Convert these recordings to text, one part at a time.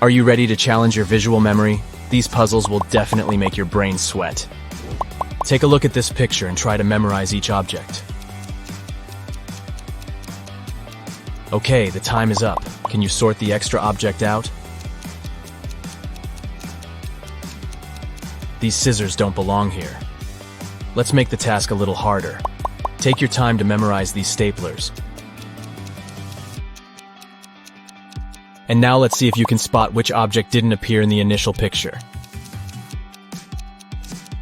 Are you ready to challenge your visual memory? These puzzles will definitely make your brain sweat. Take a look at this picture and try to memorize each object. Okay, the time is up. Can you sort the extra object out? These scissors don't belong here. Let's make the task a little harder. Take your time to memorize these staplers. And now let's see if you can spot which object didn't appear in the initial picture.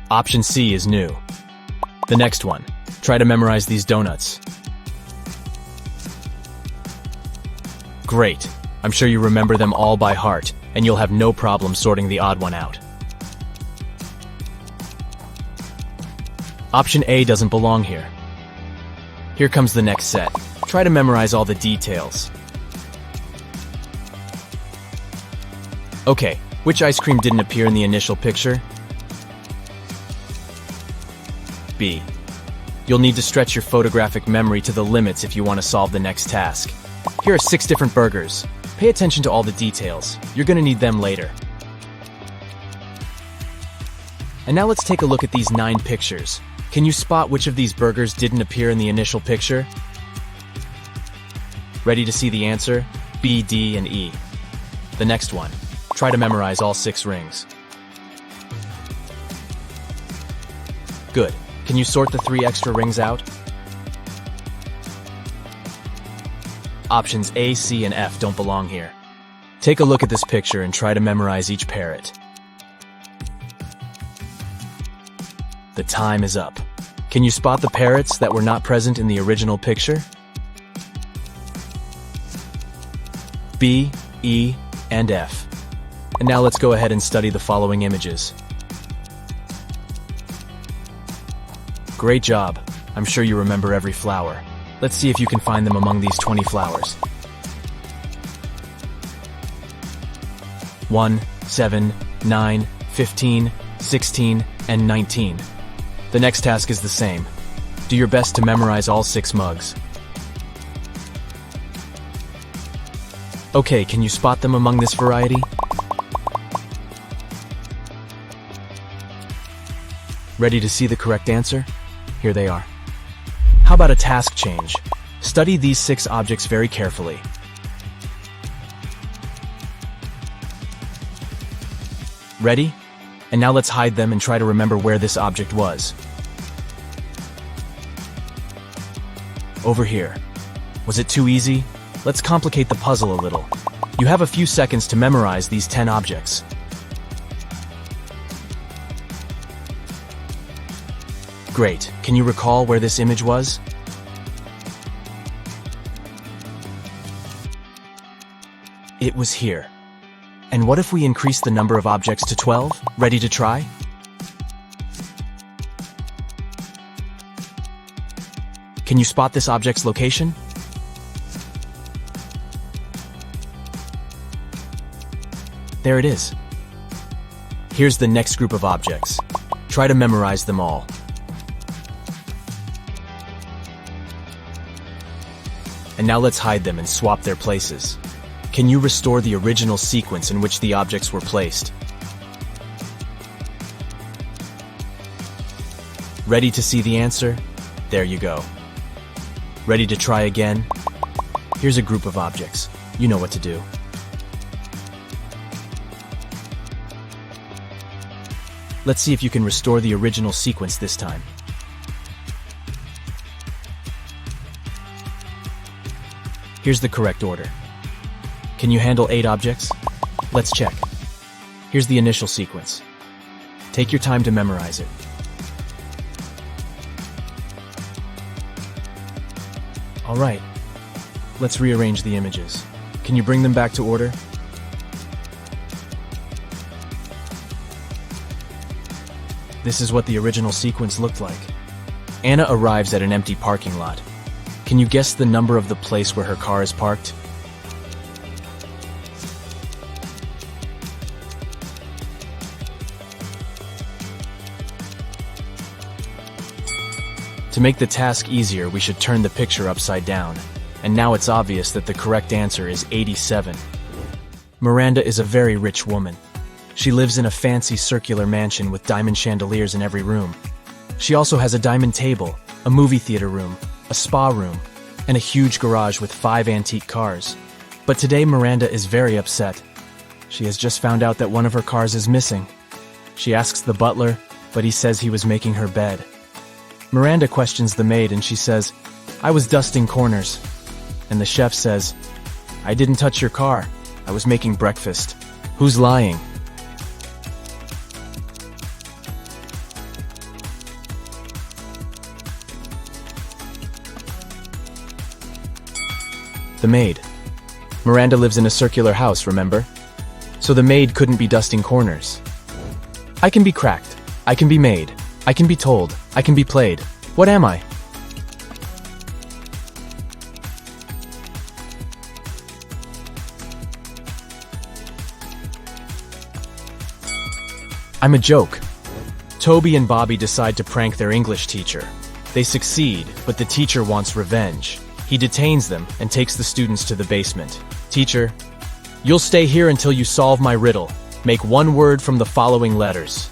Option C is new. The next one, try to memorize these donuts. Great. I'm sure you remember them all by heart, and you'll have no problem sorting the odd one out. Option A doesn't belong here. Here comes the next set. Try to memorize all the details. Okay, which ice cream didn't appear in the initial picture? B. You'll need to stretch your photographic memory to the limits if you want to solve the next task. Here are 6 different burgers. Pay attention to all the details. You're going to need them later. And now let's take a look at these 9 pictures. Can you spot which of these burgers didn't appear in the initial picture? Ready to see the answer? B, D, and E. The next one. Try to memorize all 6 rings. Good. Can you sort the 3 extra rings out? Options A, C, and F don't belong here. Take a look at this picture and try to memorize each parrot. The time is up. Can you spot the parrots that were not present in the original picture? B, E, and F. And now let's go ahead and study the following images. Great job. I'm sure you remember every flower. Let's see if you can find them among these 20 flowers. 1, 7, 9, 15, 16, and 19. The next task is the same. Do your best to memorize all 6 mugs. Okay, can you spot them among this variety? Ready to see the correct answer? Here they are. How about a task change? Study these 6 objects very carefully. Ready? And now let's hide them and try to remember where this object was. Over here. Was it too easy? Let's complicate the puzzle a little. You have a few seconds to memorize these 10 objects. Great. Can you recall where this image was? It was here. And what if we increase the number of objects to 12? Ready to try? Can you spot this object's location? There it is. Here's the next group of objects. Try to memorize them all. And now let's hide them and swap their places. Can you restore the original sequence in which the objects were placed? Ready to see the answer? There you go. Ready to try again? Here's a group of objects. You know what to do. Let's see if you can restore the original sequence this time. Here's the correct order. Can you handle 8 objects? Let's check. Here's the initial sequence. Take your time to memorize it. All right. Let's rearrange the images. Can you bring them back to order? This is what the original sequence looked like. Anna arrives at an empty parking lot. Can you guess the number of the place where her car is parked? To make the task easier, we should turn the picture upside down. And now it's obvious that the correct answer is 87. Miranda is a very rich woman. She lives in a fancy circular mansion with diamond chandeliers in every room. She also has a diamond table, a movie theater room, a spa room, and a huge garage with 5 antique cars. But today Miranda is very upset. She has just found out that one of her cars is missing. She asks the butler, but he says he was making her bed. Miranda questions the maid and she says, "I was dusting corners." And the chef says, "I didn't touch your car. I was making breakfast." Who's lying? The maid. Miranda lives in a circular house, remember? So the maid couldn't be dusting corners. I can be cracked. I can be made. I can be told. I can be played. What am I? I'm a joke. Toby and Bobby decide to prank their English teacher. They succeed, but the teacher wants revenge. He detains them and takes the students to the basement. "Teacher, you'll stay here until you solve my riddle. Make one word from the following letters."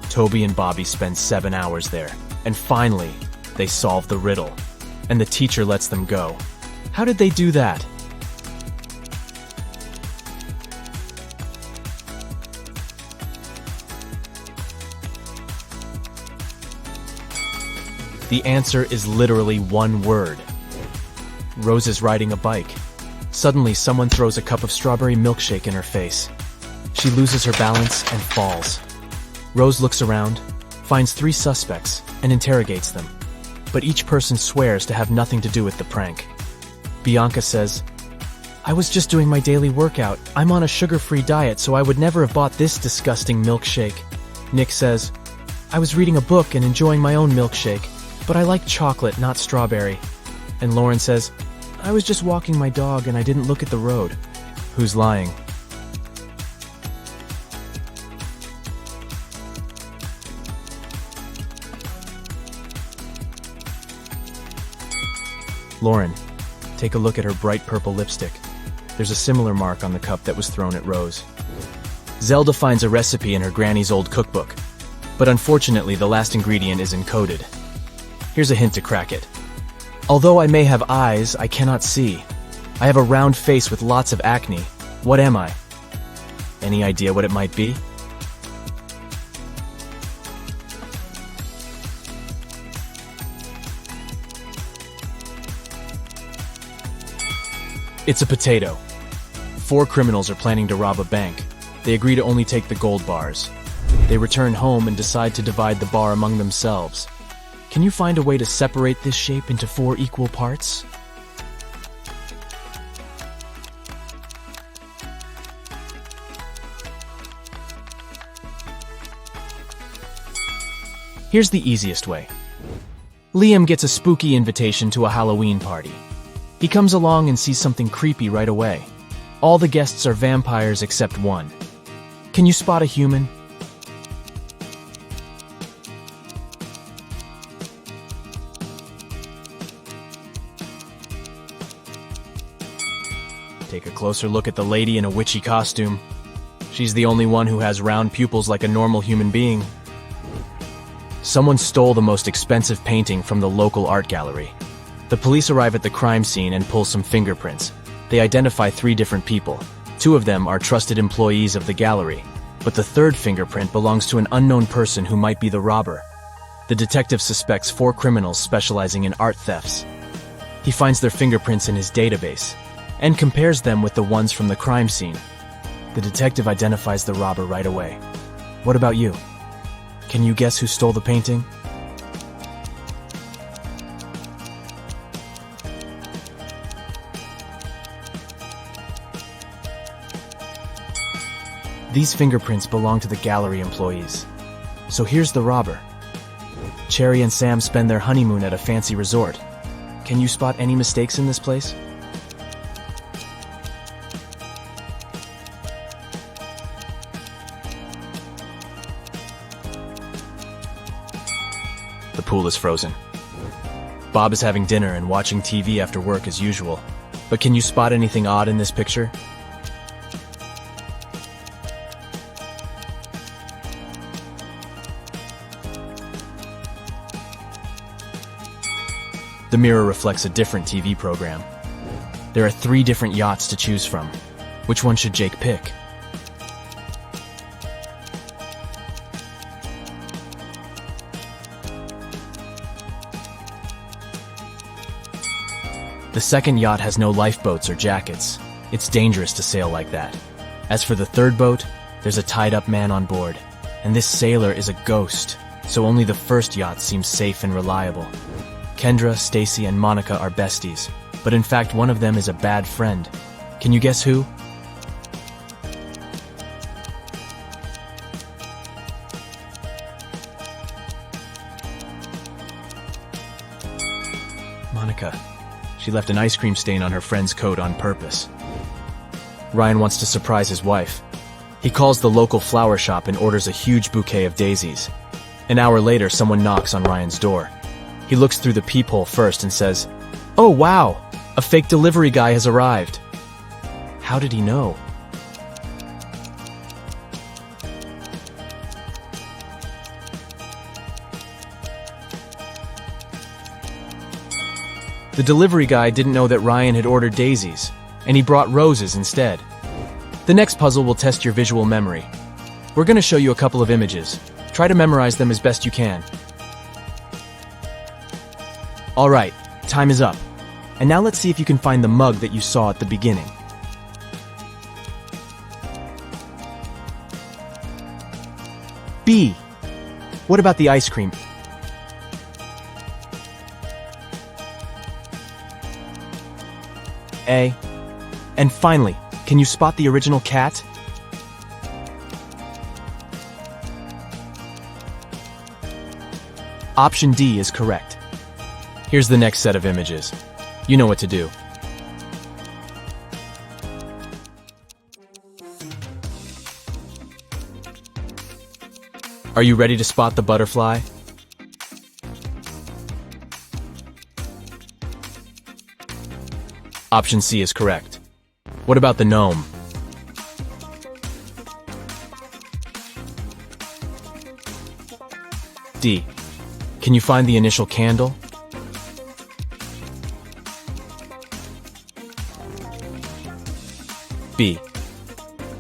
Toby and Bobby spend 7 hours there, and finally, they solve the riddle. And the teacher lets them go. How did they do that? The answer is literally one word. Rose is riding a bike. Suddenly, someone throws a cup of strawberry milkshake in her face. She loses her balance and falls. Rose looks around, finds 3 suspects, and interrogates them. But each person swears to have nothing to do with the prank. Bianca says, "I was just doing my daily workout. I'm on a sugar-free diet, so I would never have bought this disgusting milkshake." Nick says, "I was reading a book and enjoying my own milkshake, but I like chocolate, not strawberry." And Lauren says, "I was just walking my dog and I didn't look at the road." Who's lying? Lauren, take a look at her bright purple lipstick. There's a similar mark on the cup that was thrown at Rose. Zelda finds a recipe in her granny's old cookbook, but unfortunately the last ingredient is encoded. Here's a hint to crack it. Although I may have eyes, I cannot see. I have a round face with lots of acne. What am I? Any idea what it might be? It's a potato. 4 criminals are planning to rob a bank. They agree to only take the gold bars. They return home and decide to divide the bar among themselves. Can you find a way to separate this shape into 4 equal parts? Here's the easiest way. Liam gets a spooky invitation to a Halloween party. He comes along and sees something creepy right away. All the guests are vampires except one. Can you spot a human? Take a closer look at the lady in a witchy costume. She's the only one who has round pupils like a normal human being. Someone stole the most expensive painting from the local art gallery. The police arrive at the crime scene and pull some fingerprints. They identify 3 different people. 2 of them are trusted employees of the gallery, but the 3rd fingerprint belongs to an unknown person who might be the robber. The detective suspects 4 criminals specializing in art thefts. He finds their fingerprints in his database and compares them with the ones from the crime scene. The detective identifies the robber right away. What about you? Can you guess who stole the painting? These fingerprints belong to the gallery employees. So here's the robber. Cherry and Sam spend their honeymoon at a fancy resort. Can you spot any mistakes in this place? The pool is frozen. Bob is having dinner and watching TV after work as usual. But can you spot anything odd in this picture? The mirror reflects a different TV program. There are 3 different yachts to choose from. Which one should Jake pick? The second yacht has no lifeboats or jackets. It's dangerous to sail like that. As for the third boat, there's a tied-up man on board. And this sailor is a ghost, so only the first yacht seems safe and reliable. Kendra, Stacy, and Monica are besties, but in fact one of them is a bad friend. Can you guess who? Monica. She left an ice cream stain on her friend's coat on purpose. Ryan wants to surprise his wife. He calls the local flower shop and orders a huge bouquet of daisies. An hour later, someone knocks on Ryan's door. He looks through the peephole first and says, "Oh wow, a fake delivery guy has arrived." How did he know? The delivery guy didn't know that Ryan had ordered daisies, and he brought roses instead. The next puzzle will test your visual memory. We're going to show you a couple of images. Try to memorize them as best you can. All right, time is up. And now let's see if you can find the mug that you saw at the beginning. B. What about the ice cream? A. And finally, can you spot the original cat? Option D is correct. Here's the next set of images. You know what to do. Are you ready to spot the butterfly? Option C is correct. What about the gnome? D. Can you find the initial candle? B.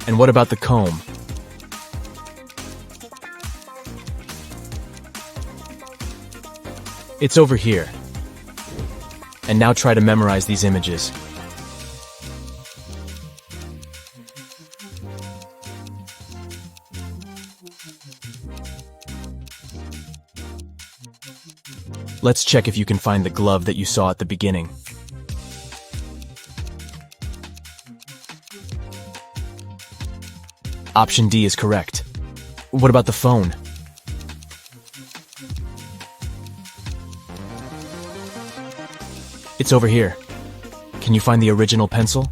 And what about the comb? It's over here. And now try to memorize these images. Let's check if you can find the glove that you saw at the beginning. Option D is correct. What about the phone? It's over here. Can you find the original pencil?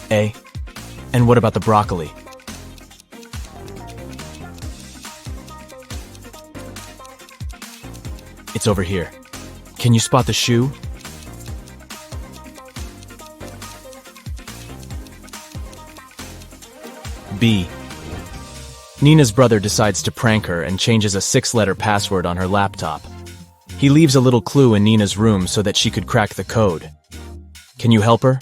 A. And what about the broccoli? It's over here. Can you spot the shoe? B. Nina's brother decides to prank her and changes a 6-letter password on her laptop. He leaves a little clue in Nina's room so that she could crack the code. Can you help her?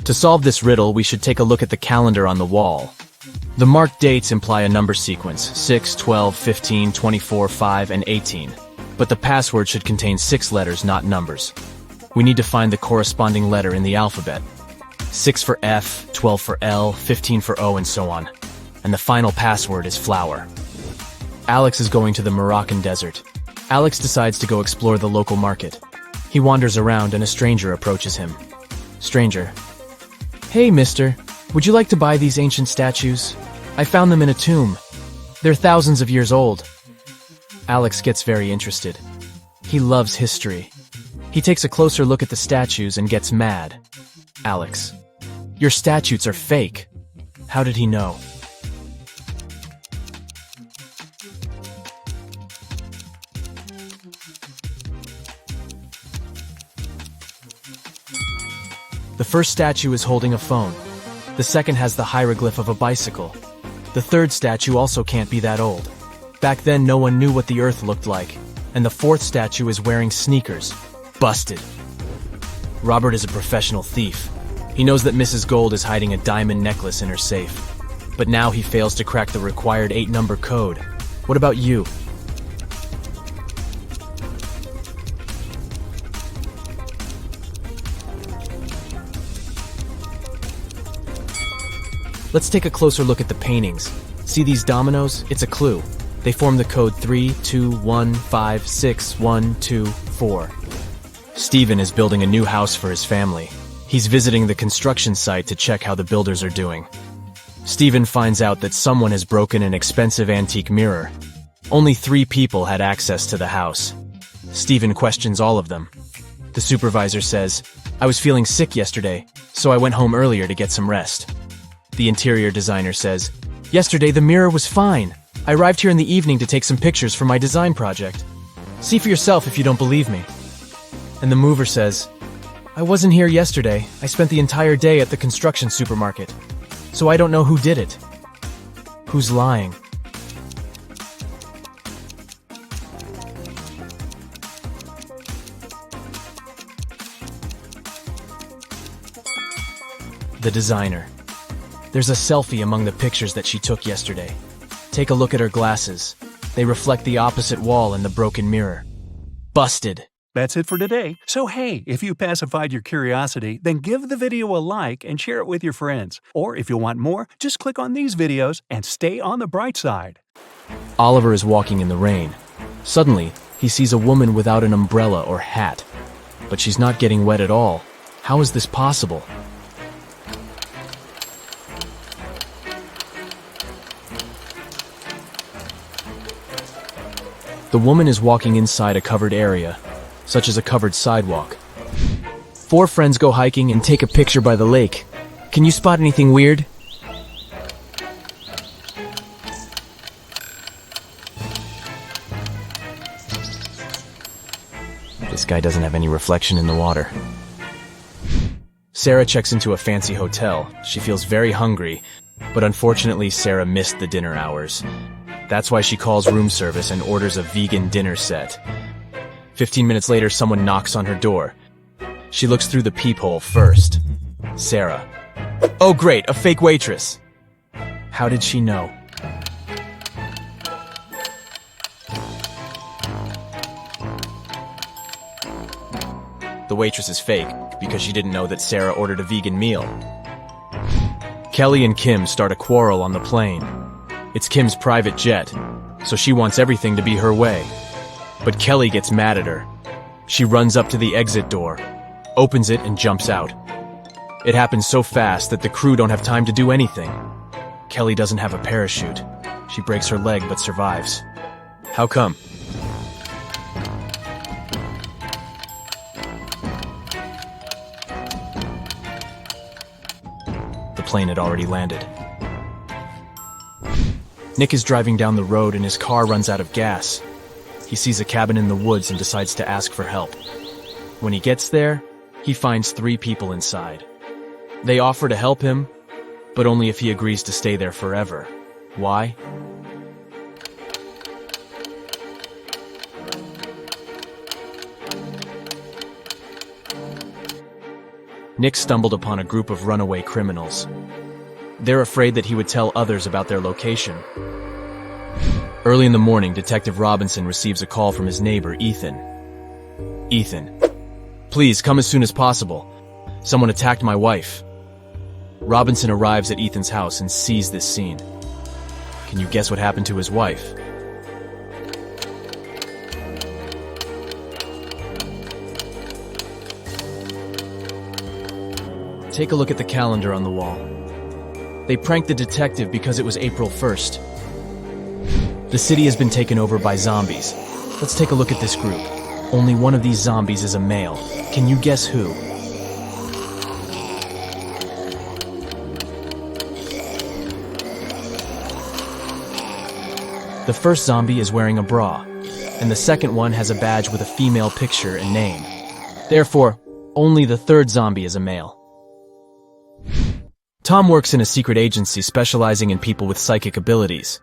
To solve this riddle, we should take a look at the calendar on the wall. The marked dates imply a number sequence, 6, 12, 15, 24, 5, and 18. But the password should contain 6 letters, not numbers. We need to find the corresponding letter in the alphabet. 6 for F, 12 for L, 15 for O, and so on. And the final password is flower. Alex is going to the Moroccan desert. Alex decides to go explore the local market. He wanders around and a stranger approaches him. Stranger. Hey, mister. Would you like to buy these ancient statues? I found them in a tomb. They're thousands of years old. Alex gets very interested. He loves history. He takes a closer look at the statues and gets mad. Alex. Your statues are fake. How did he know? The first statue is holding a phone. The second has the hieroglyph of a bicycle. The third statue also can't be that old. Back then, no one knew what the Earth looked like. And the fourth statue is wearing sneakers. Busted. Robert is a professional thief. He knows that Mrs. Gold is hiding a diamond necklace in her safe. But now he fails to crack the required 8-number code. What about you? Let's take a closer look at the paintings. See these dominoes? It's a clue. They form the code 3, 2, 1, 5, 6, 1, 2, 4. Stephen is building a new house for his family. He's visiting the construction site to check how the builders are doing. Stephen finds out that someone has broken an expensive antique mirror. Only 3 people had access to the house. Stephen questions all of them. The supervisor says, "I was feeling sick yesterday, so I went home earlier to get some rest." The interior designer says, "Yesterday the mirror was fine. I arrived here in the evening to take some pictures for my design project. See for yourself if you don't believe me." And the mover says, "I wasn't here yesterday. I spent the entire day at the construction supermarket. So I don't know who did it." Who's lying? The designer. There's a selfie among the pictures that she took yesterday. Take a look at her glasses. They reflect the opposite wall in the broken mirror. Busted. That's it for today. So hey, if you pacified your curiosity, then give the video a like and share it with your friends. Or if you want more, just click on these videos and stay on the bright side. Oliver is walking in the rain. Suddenly, he sees a woman without an umbrella or hat. But she's not getting wet at all. How is this possible? The woman is walking inside a covered area, such as a covered sidewalk. 4 friends go hiking and take a picture by the lake. Can you spot anything weird? This guy doesn't have any reflection in the water. Sarah checks into a fancy hotel. She feels very hungry, but unfortunately Sarah missed the dinner hours. That's why she calls room service and orders a vegan dinner set. 15 minutes later, someone knocks on her door. She looks through the peephole first. Sarah. Oh great, a fake waitress. How did she know? The waitress is fake because she didn't know that Sarah ordered a vegan meal. Kelly and Kim start a quarrel on the plane. It's Kim's private jet, so she wants everything to be her way. But Kelly gets mad at her. She runs up to the exit door, opens it, and jumps out. It happens so fast that the crew don't have time to do anything. Kelly doesn't have a parachute. She breaks her leg but survives. How come? The plane had already landed. Nick is driving down the road and his car runs out of gas. He sees a cabin in the woods and decides to ask for help. When he gets there, he finds 3 people inside. They offer to help him, but only if he agrees to stay there forever. Why? Nick stumbled upon a group of runaway criminals. They're afraid that he would tell others about their location. Early in the morning, Detective Robinson receives a call from his neighbor, Ethan. Ethan, please come as soon as possible. Someone attacked my wife. Robinson arrives at Ethan's house and sees this scene. Can you guess what happened to his wife? Take a look at the calendar on the wall. They pranked the detective because it was April 1st. The city has been taken over by zombies. Let's take a look at this group. Only one of these zombies is a male. Can you guess who? The first zombie is wearing a bra, and the second one has a badge with a female picture and name. Therefore, only the third zombie is a male. Tom works in a secret agency specializing in people with psychic abilities.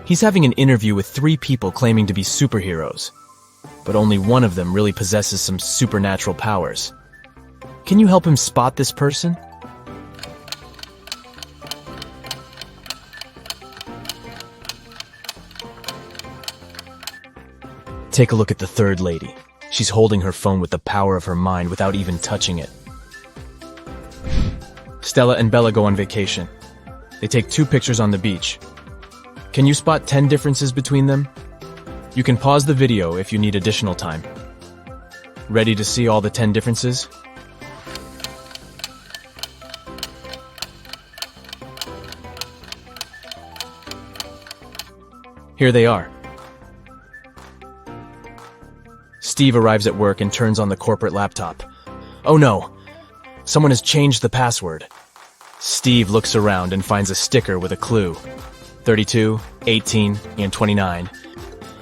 He's having an interview with 3 people claiming to be superheroes, but only one of them really possesses some supernatural powers. Can you help him spot this person? Take a look at the third lady. She's holding her phone with the power of her mind without even touching it. Stella and Bella go on vacation. They take 2 pictures on the beach. Can you spot 10 differences between them? You can pause the video if you need additional time. Ready to see all the 10 differences? Here they are. Steve arrives at work and turns on the corporate laptop. Oh no! Someone has changed the password. Steve looks around and finds a sticker with a clue. 32, 18, and 29.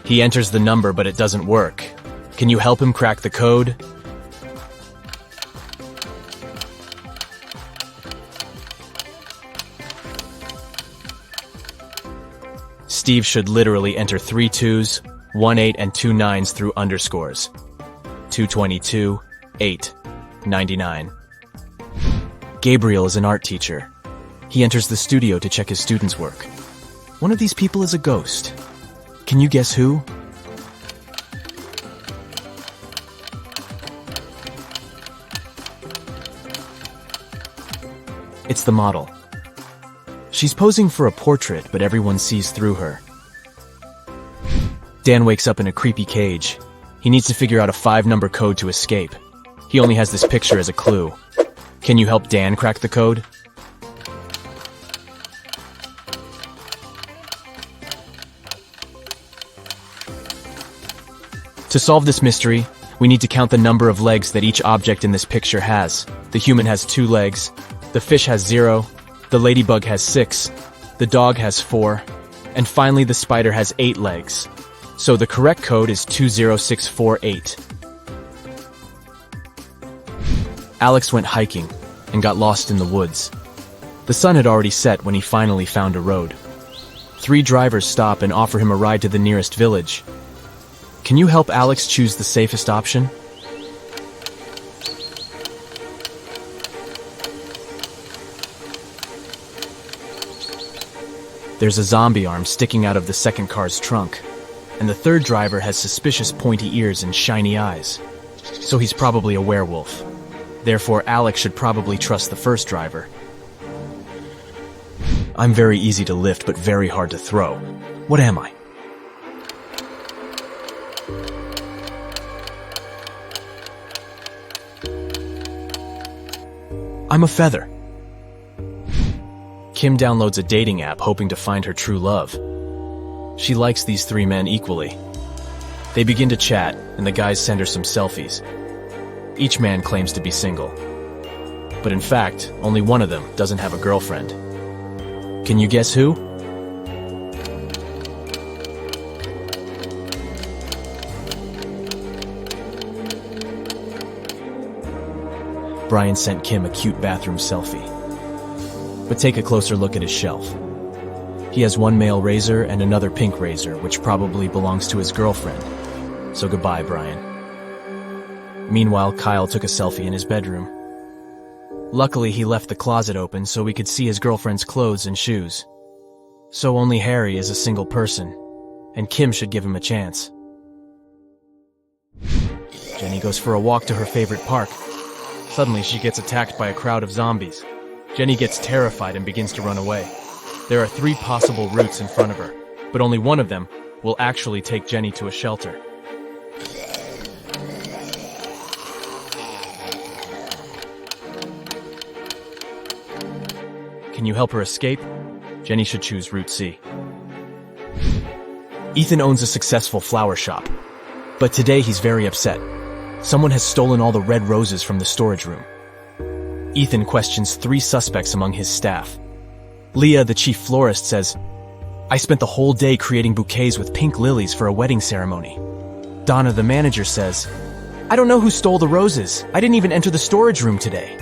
He enters the number, but it doesn't work. Can you help him crack the code? Steve should literally enter 3 2s, 1 8, and 2 9s through underscores. 222, 8, 99. Gabriel is an art teacher. He enters the studio to check his students' work. One of these people is a ghost. Can you guess who? It's the model. She's posing for a portrait, but everyone sees through her. Dan wakes up in a creepy cage. He needs to figure out a 5-number code to escape. He only has this picture as a clue. Can you help Dan crack the code? To solve this mystery, we need to count the number of legs that each object in this picture has. The human has 2 legs, the fish has 0, the ladybug has 6, the dog has 4, and finally the spider has 8 legs. So the correct code is 20648. Alex went hiking and got lost in the woods. The sun had already set when he finally found a road. 3 drivers stop and offer him a ride to the nearest village. Can you help Alex choose the safest option? There's a zombie arm sticking out of the second car's trunk, and the third driver has suspicious pointy ears and shiny eyes. So he's probably a werewolf. Therefore, Alex should probably trust the first driver. I'm very easy to lift, but very hard to throw. What am I? I'm a feather. Kim downloads a dating app hoping to find her true love. She likes these 3 men equally. They begin to chat, and the guys send her some selfies. Each man claims to be single. But in fact, only one of them doesn't have a girlfriend. Can you guess who? Brian sent Kim a cute bathroom selfie. But take a closer look at his shelf. He has 1 male razor and another pink razor, which probably belongs to his girlfriend. So goodbye, Brian. Meanwhile, Kyle took a selfie in his bedroom. Luckily, he left the closet open so we could see his girlfriend's clothes and shoes. So only Harry is a single person, and Kim should give him a chance. Jenny goes for a walk to her favorite park. Suddenly, she gets attacked by a crowd of zombies. Jenny gets terrified and begins to run away. There are 3 possible routes in front of her, but only one of them will actually take Jenny to a shelter. Can you help her escape? Jenny should choose Route C. Ethan owns a successful flower shop, but today he's very upset. Someone has stolen all the red roses from the storage room. Ethan questions 3 suspects among his staff. Leah, the chief florist, says, "I spent the whole day creating bouquets with pink lilies for a wedding ceremony." Donna, the manager, says, "I don't know who stole the roses. I didn't even enter the storage room today.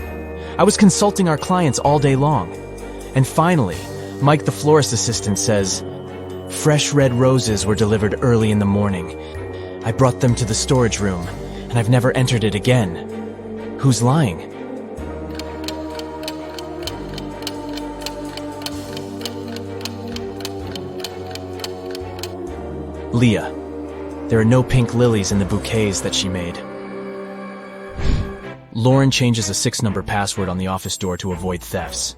I was consulting our clients all day long." And finally, Mike the florist assistant says, "Fresh red roses were delivered early in the morning. I brought them to the storage room, and I've never entered it again." Who's lying? Leah. There are no pink lilies in the bouquets that she made. Lauren changes a 6-number password on the office door to avoid thefts.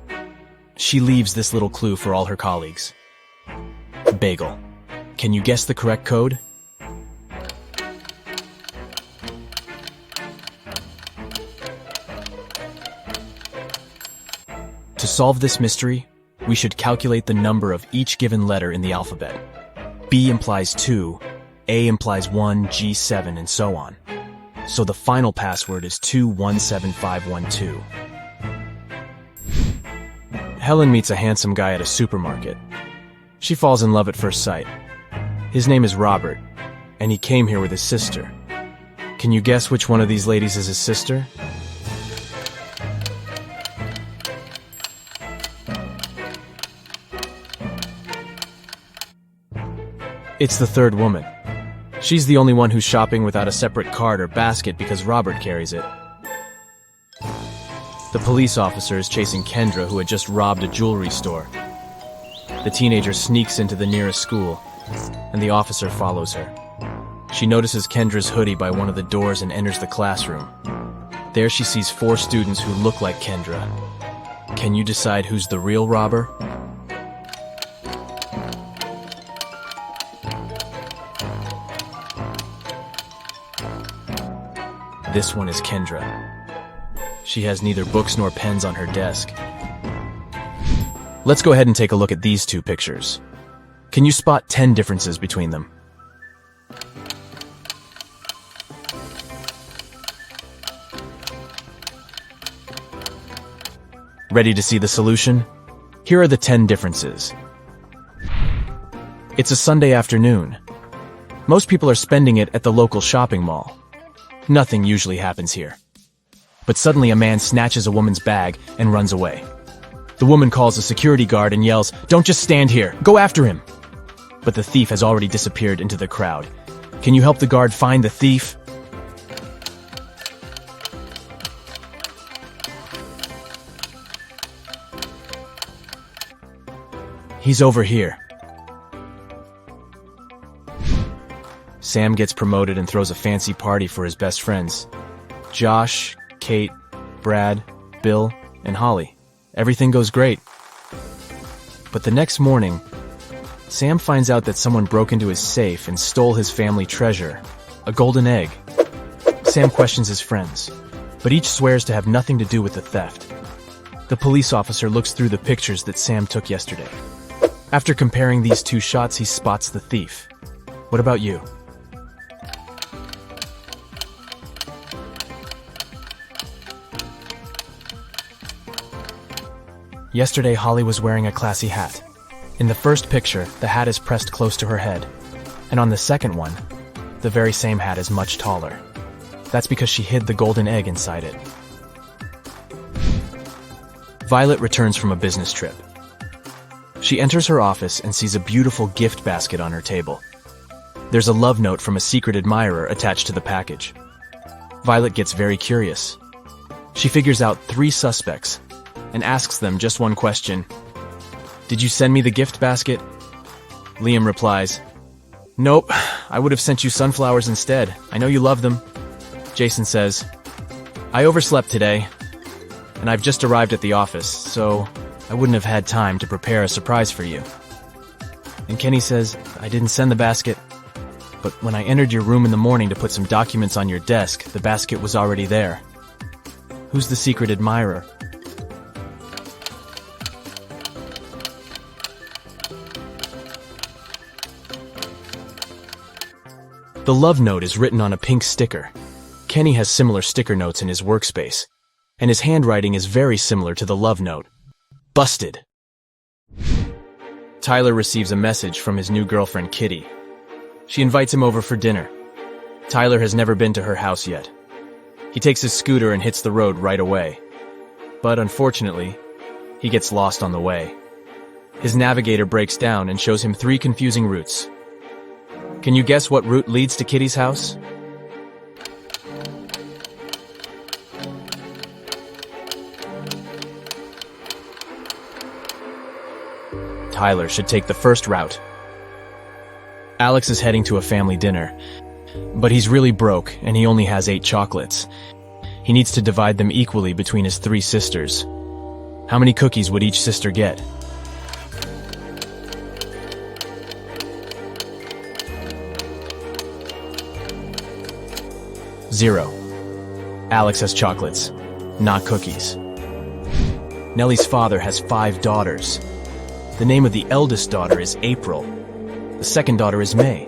She leaves this little clue for all her colleagues. Bagel. Can you guess the correct code? To solve this mystery, we should calculate the number of each given letter in the alphabet. B implies 2, A implies 1, G 7, and so on. So the final password is 217512. Helen meets a handsome guy at a supermarket. She falls in love at first sight. His name is Robert, and he came here with his sister. Can you guess which one of these ladies is his sister? It's the third woman. She's the only one who's shopping without a separate cart or basket because Robert carries it. The police officer is chasing Kendra, who had just robbed a jewelry store. The teenager sneaks into the nearest school, and the officer follows her. She notices Kendra's hoodie by one of the doors and enters the classroom. There she sees 4 students who look like Kendra. Can you decide who's the real robber? This one is Kendra. She has neither books nor pens on her desk. Let's go ahead and take a look at these 2 pictures. Can you spot 10 differences between them? Ready to see the solution? Here are the 10 differences. It's a Sunday afternoon. Most people are spending it at the local shopping mall. Nothing usually happens here. But suddenly a man snatches a woman's bag and runs away. The woman calls a security guard and yells, "Don't just stand here, go after him!" But the thief has already disappeared into the crowd. Can you help the guard find the thief? He's over here. Sam gets promoted and throws a fancy party for his best friends. Josh, Kate, Brad, Bill, and Holly. Everything goes great. But the next morning, Sam finds out that someone broke into his safe and stole his family treasure, a golden egg. Sam questions his friends, but each swears to have nothing to do with the theft. The police officer looks through the pictures that Sam took yesterday. After comparing these 2 shots, he spots the thief. What about you? Yesterday, Holly was wearing a classy hat. In the first picture, the hat is pressed close to her head. And on the second one, the very same hat is much taller. That's because she hid the golden egg inside it. Violet returns from a business trip. She enters her office and sees a beautiful gift basket on her table. There's a love note from a secret admirer attached to the package. Violet gets very curious. She figures out 3 suspects and asks them just one question. "Did you send me the gift basket?" Liam replies, "Nope, I would have sent you sunflowers instead. I know you love them." Jason says, "I overslept today, and I've just arrived at the office, so I wouldn't have had time to prepare a surprise for you." And Kenny says, "I didn't send the basket, but when I entered your room in the morning to put some documents on your desk, the basket was already there." Who's the secret admirer? The love note is written on a pink sticker. Kenny has similar sticker notes in his workspace, and his handwriting is very similar to the love note. Busted! Tyler receives a message from his new girlfriend, Kitty. She invites him over for dinner. Tyler has never been to her house yet. He takes his scooter and hits the road right away. But unfortunately, He gets lost on the way. His navigator breaks down and shows him 3 confusing routes. Can you guess what route leads to Kitty's house? Tyler should take the first route. Alex is heading to a family dinner, but he's really broke and he only has 8 chocolates. He needs to divide them equally between his 3 sisters. How many cookies would each sister get? Zero. Alex has chocolates, not cookies. Nellie's father has 5 daughters. The name of the eldest daughter is April. The second daughter is May.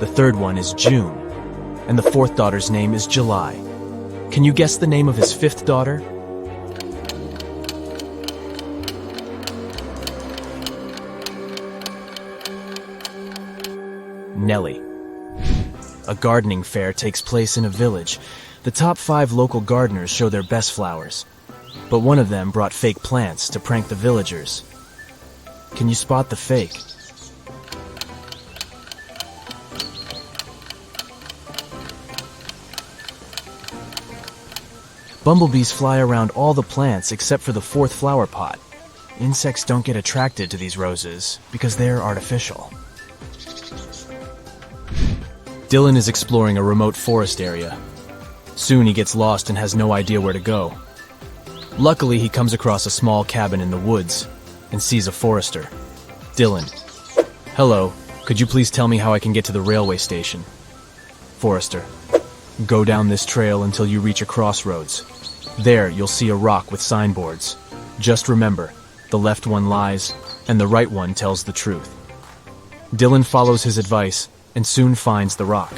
The third one is June. And the fourth daughter's name is July. Can you guess the name of his 5th daughter? Nellie. A gardening fair takes place in a village. The top 5 local gardeners show their best flowers. But one of them brought fake plants to prank the villagers. Can you spot the fake? Bumblebees fly around all the plants except for the 4th flower pot. Insects don't get attracted to these roses because they're artificial. Dylan is exploring a remote forest area. Soon he gets lost and has no idea where to go. Luckily, he comes across a small cabin in the woods and sees a forester. Dylan. Hello, could you please tell me how I can get to the railway station? Forester. Go down this trail until you reach a crossroads. There, you'll see a rock with signboards. Just remember, the left one lies, and the right one tells the truth. Dylan follows his advice and soon finds the rock.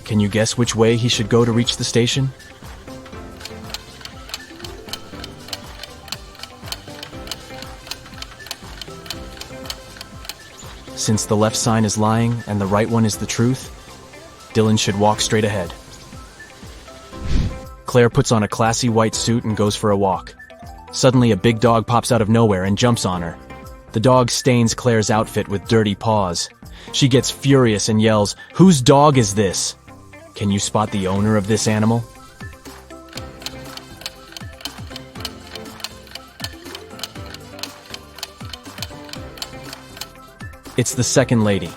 Can you guess which way he should go to reach the station? Since the left sign is lying and the right one is the truth, Dylan should walk straight ahead. Claire puts on a classy white suit and goes for a walk. Suddenly, a big dog pops out of nowhere and jumps on her. The dog stains Claire's outfit with dirty paws. She gets furious and yells, "Whose dog is this?" Can you spot the owner of this animal? It's the second lady.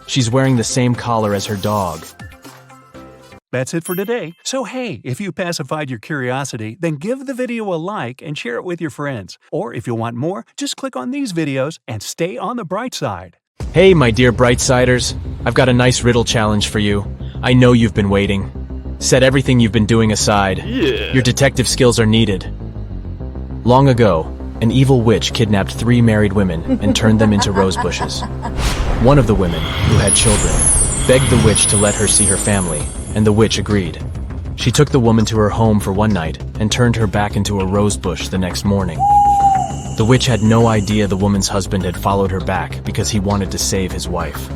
She's wearing the same collar as her dog. That's it for today. So hey, if you pacified your curiosity, then give the video a like and share it with your friends. Or if you want more, just click on these videos and stay on the bright side. Hey, my dear Brightsiders. I've got a nice riddle challenge for you. I know you've been waiting. Set everything you've been doing aside. Your detective skills are needed. Long ago, an evil witch kidnapped 3 married women and turned them into rose bushes. One of the women, who had children, begged the witch to let her see her family, and the witch agreed. She took the woman to her home for one night and turned her back into a rose bush the next morning. The witch had no idea the woman's husband had followed her back because he wanted to save his wife.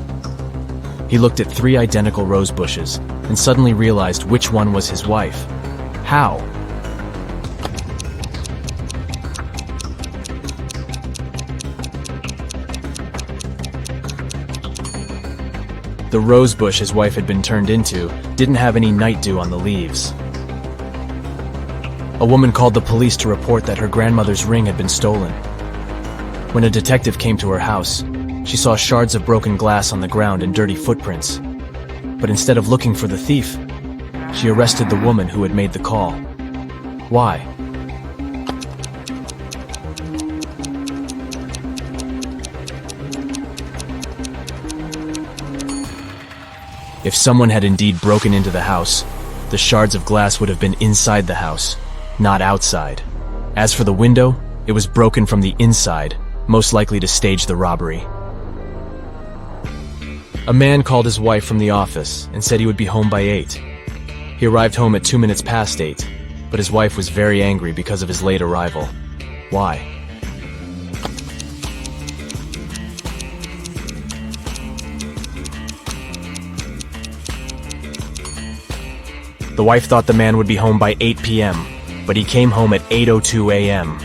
He looked at 3 identical rose bushes and suddenly realized which one was his wife. How? The rose bush his wife had been turned into didn't have any night dew on the leaves. A woman called the police to report that her grandmother's ring had been stolen. When a detective came to her house, she saw shards of broken glass on the ground and dirty footprints. But instead of looking for the thief, she arrested the woman who had made the call. Why? If someone had indeed broken into the house, the shards of glass would have been inside the house, not outside. As for the window, it was broken from the inside, most likely to stage the robbery. A man called his wife from the office and said he would be home by 8. He arrived home at 2 minutes past 8, but his wife was very angry because of his late arrival. Why? The wife thought the man would be home by 8 p.m., but he came home at 8:02 a.m.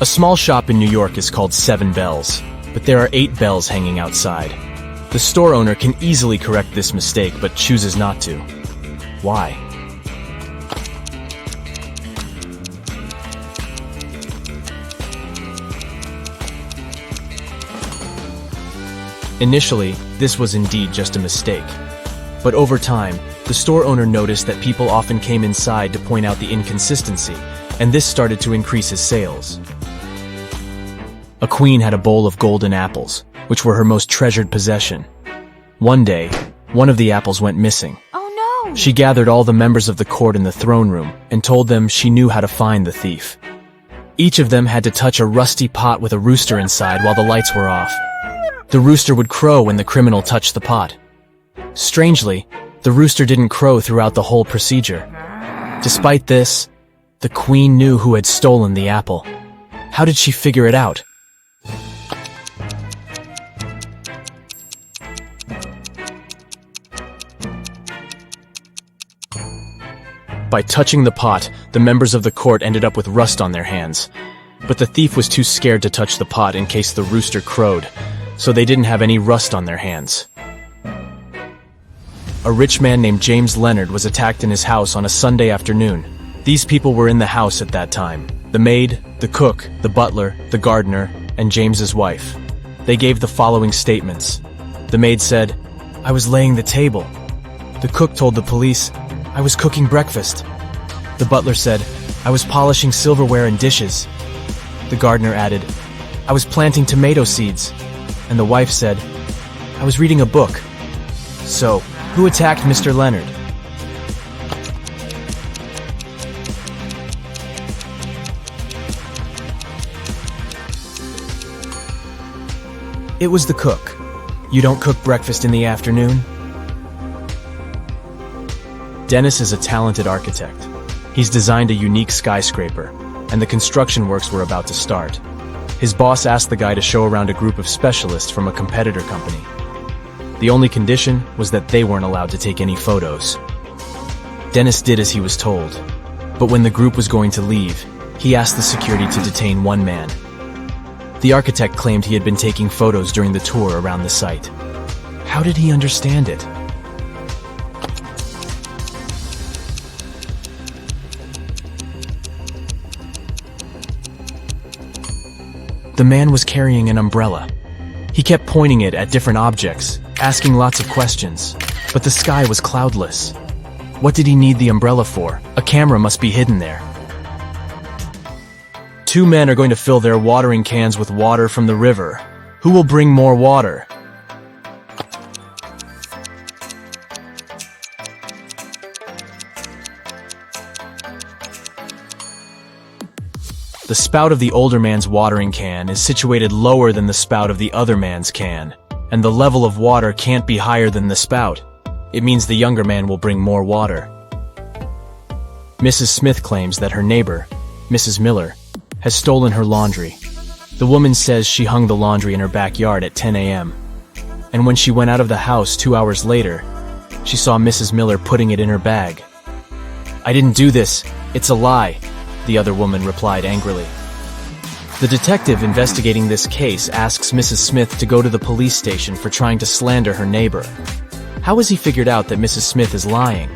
A small shop in New York is called 7 Bells, but there are 8 bells hanging outside. The store owner can easily correct this mistake, but chooses not to. Why? Initially, this was indeed just a mistake. But over time, the store owner noticed that people often came inside to point out the inconsistency, and this started to increase his sales. A queen had a bowl of golden apples, which were her most treasured possession. One day, one of the apples went missing. Oh no! She gathered all the members of the court in the throne room and told them she knew how to find the thief. Each of them had to touch a rusty pot with a rooster inside while the lights were off. The rooster would crow when the criminal touched the pot. Strangely, the rooster didn't crow throughout the whole procedure. Despite this, the queen knew who had stolen the apple. How did she figure it out? By touching the pot, the members of the court ended up with rust on their hands. But the thief was too scared to touch the pot in case the rooster crowed, so they didn't have any rust on their hands. A rich man named James Leonard was attacked in his house on a Sunday afternoon. These people were in the house at that time: the maid, the cook, the butler, the gardener, and James's wife. They gave the following statements. The maid said, "I was laying the table." The cook told the police, "I was cooking breakfast." The butler said, "I was polishing silverware and dishes." The gardener added, "I was planting tomato seeds." And the wife said, "I was reading a book." So, who attacked Mr. Leonard? It was the cook. You don't cook breakfast in the afternoon? Dennis is a talented architect. He's designed a unique skyscraper, and the construction works were about to start. His boss asked the guy to show around a group of specialists from a competitor company. The only condition was that they weren't allowed to take any photos. Dennis did as he was told, but when the group was going to leave, he asked the security to detain one man. The architect claimed he had been taking photos during the tour around the site. How did he understand it? The man was carrying an umbrella. He kept pointing it at different objects, asking lots of questions, but the sky was cloudless. What did he need the umbrella for? A camera must be hidden there. 2 men are going to fill their watering cans with water from the river. Who will bring more water? The spout of the older man's watering can is situated lower than the spout of the other man's can, and the level of water can't be higher than the spout. It means the younger man will bring more water. Mrs. Smith claims that her neighbor, Mrs. Miller, has stolen her laundry. The woman says she hung the laundry in her backyard at 10 a.m. And when she went out of the house 2 hours later, she saw Mrs. Miller putting it in her bag. "I didn't do this. It's a lie," the other woman replied angrily. The detective investigating this case asks Mrs. Smith to go to the police station for trying to slander her neighbor. How has he figured out that Mrs. Smith is lying?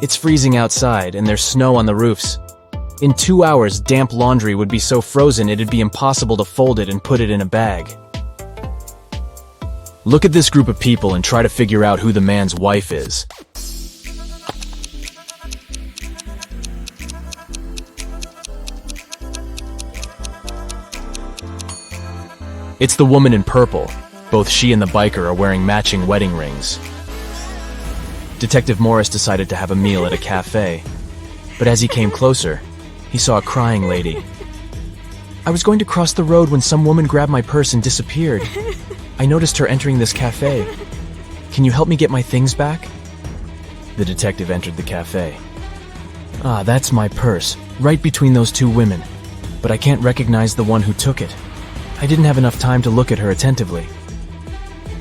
It's freezing outside and there's snow on the roofs. In 2 hours, damp laundry would be so frozen it'd be impossible to fold it and put it in a bag. Look at this group of people and try to figure out who the man's wife is. It's the woman in purple. Both she and the biker are wearing matching wedding rings. Detective Morris decided to have a meal at a cafe, but as he came closer, he saw a crying lady. "I was going to cross the road when some woman grabbed my purse and disappeared. I noticed her entering this cafe. Can you help me get my things back?" The detective entered the cafe. "Ah, that's my purse, right between those 2 women, but I can't recognize the one who took it. I didn't have enough time to look at her attentively."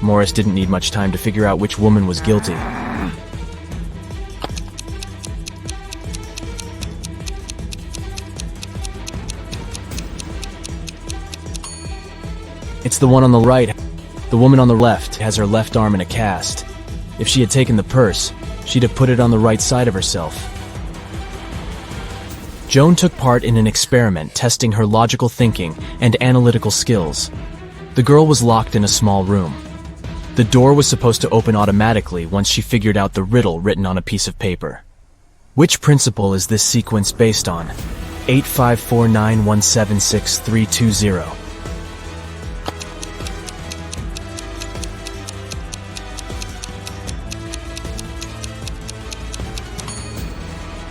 Morris didn't need much time to figure out which woman was guilty. It's the one on the right. The woman on the left has her left arm in a cast. If she had taken the purse, she'd have put it on the right side of herself. Joan took part in an experiment testing her logical thinking and analytical skills. The girl was locked in a small room. The door was supposed to open automatically once she figured out the riddle written on a piece of paper. Which principle is this sequence based on? 85491763320.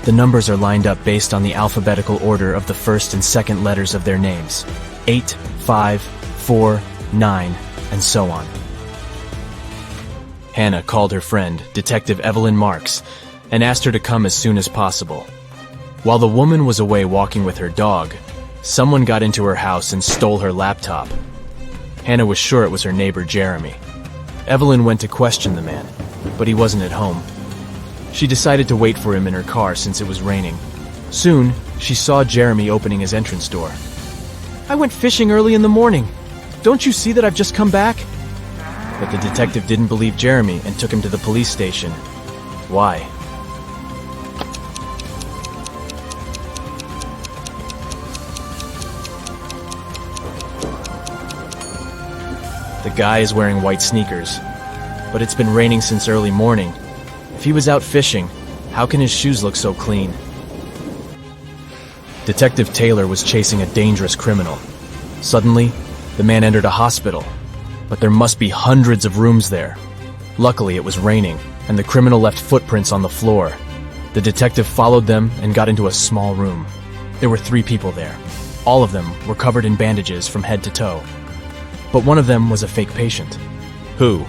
The numbers are lined up based on the alphabetical order of the first and second letters of their names. 8, 5, 4, 9, and so on. Hannah called her friend, Detective Evelyn Marks, and asked her to come as soon as possible. While the woman was away walking with her dog, someone got into her house and stole her laptop. Hannah was sure it was her neighbor Jeremy. Evelyn went to question the man, but he wasn't at home. She decided to wait for him in her car since it was raining. Soon, she saw Jeremy opening his entrance door. "I went fishing early in the morning. Don't you see that I've just come back?" But the detective didn't believe Jeremy and took him to the police station. Why? The guy is wearing white sneakers, but it's been raining since early morning. If he was out fishing, how can his shoes look so clean? Detective Taylor was chasing a dangerous criminal. Suddenly, the man entered a hospital, but there must be hundreds of rooms there. Luckily, it was raining, and the criminal left footprints on the floor. The detective followed them and got into a small room. There were 3 people there. All of them were covered in bandages from head to toe. But one of them was a fake patient. Who?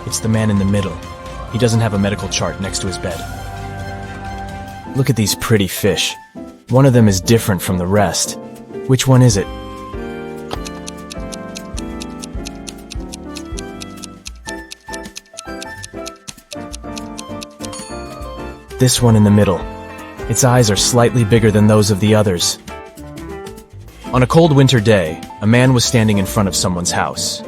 It's the man in the middle. He doesn't have a medical chart next to his bed. Look at these pretty fish. One of them is different from the rest. Which one is it? This one in the middle. Its eyes are slightly bigger than those of the others. On a cold winter day, a man was standing in front of someone's house.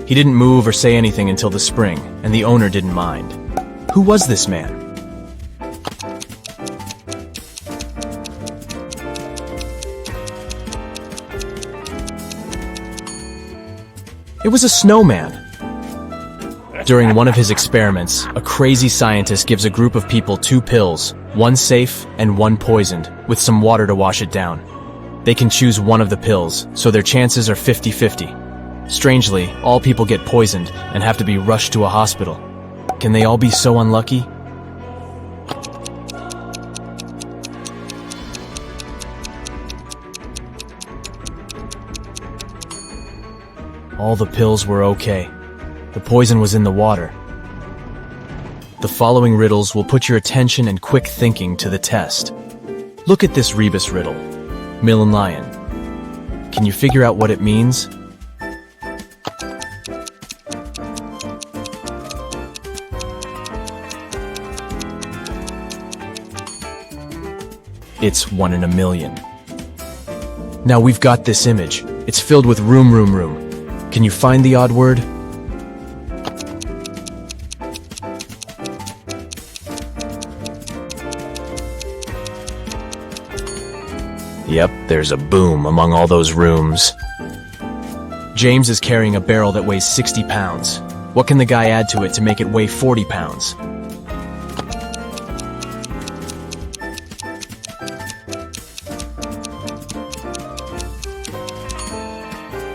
He didn't move or say anything until the spring, and the owner didn't mind. Who was this man? It was a snowman. During one of his experiments, a crazy scientist gives a group of people 2 pills, one safe and one poisoned, with some water to wash it down. They can choose one of the pills, so their chances are 50-50. Strangely, all people get poisoned and have to be rushed to a hospital. Can they all be so unlucky? All the pills were okay. The poison was in the water. The following riddles will put your attention and quick thinking to the test. Look at this rebus riddle. Mill and lion. Can you figure out what it means? It's 1 in a million. Now we've got this image. It's filled with room. Can you find the odd word? Yep, there's a boom among all those rooms. James is carrying a barrel that weighs 60 pounds. What can the guy add to it to make it weigh 40 pounds?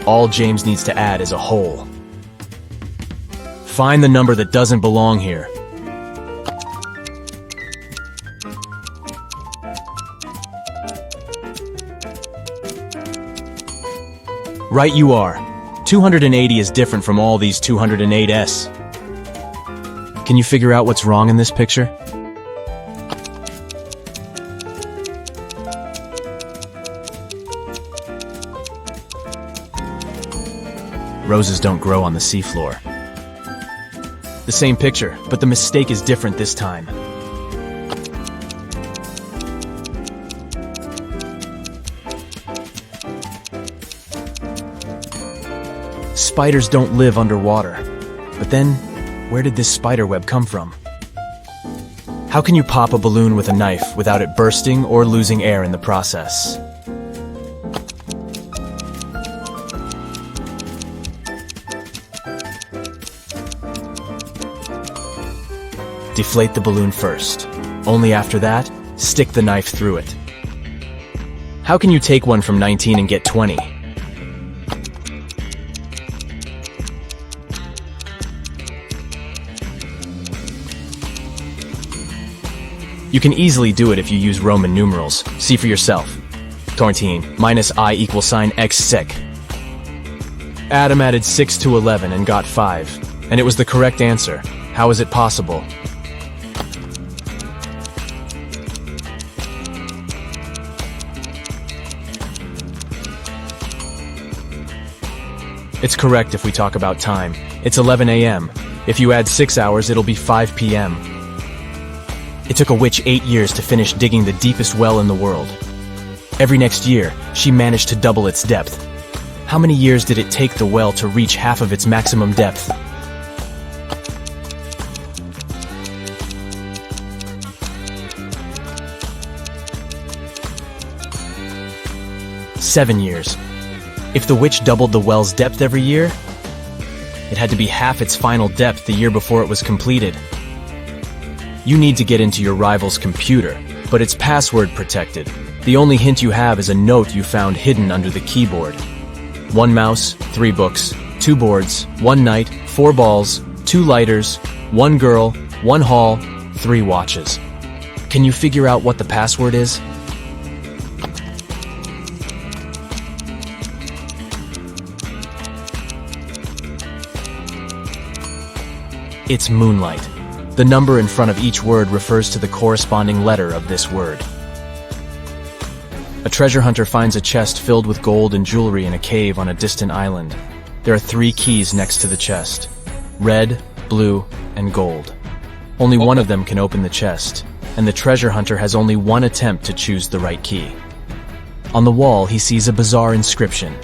All James needs to add is a hole. Find the number that doesn't belong here. Right you are. 280 is different from all these 208s. Can you figure out what's wrong in this picture? Roses don't grow on the seafloor. The same picture, but the mistake is different this time. Spiders don't live underwater. But then, where did this spider web come from? How can you pop a balloon with a knife without it bursting or losing air in the process? Deflate the balloon first. Only after that, stick the knife through it. How can you take one from 19 and get 20? You can easily do it if you use Roman numerals. See for yourself. 14 minus I equals sign x sec. Adam added 6 to 11 and got 5. And it was the correct answer. How is it possible? It's correct if we talk about time. It's 11 a.m. If you add 6 hours, it'll be 5 p.m. It took a witch 8 years to finish digging the deepest well in the world. Every next year, she managed to double its depth. How many years did it take the well to reach half of its maximum depth? Seven years. If the witch doubled the well's depth every year, it had to be half its final depth the year before it was completed. You need to get into your rival's computer, but it's password protected. The only hint you have is a note you found hidden under the keyboard. 1 mouse, 3 books, 2 boards, 1 knight, 4 balls, 2 lighters, 1 girl, 1 hall, 3 watches. Can you figure out what the password is? It's moonlight. The number in front of each word refers to the corresponding letter of this word. A treasure hunter finds a chest filled with gold and jewelry in a cave on a distant island. There are 3 keys next to the chest: red, blue, and gold. Only one of them can open the chest, and the treasure hunter has only one attempt to choose the right key. On the wall, he sees a bizarre inscription.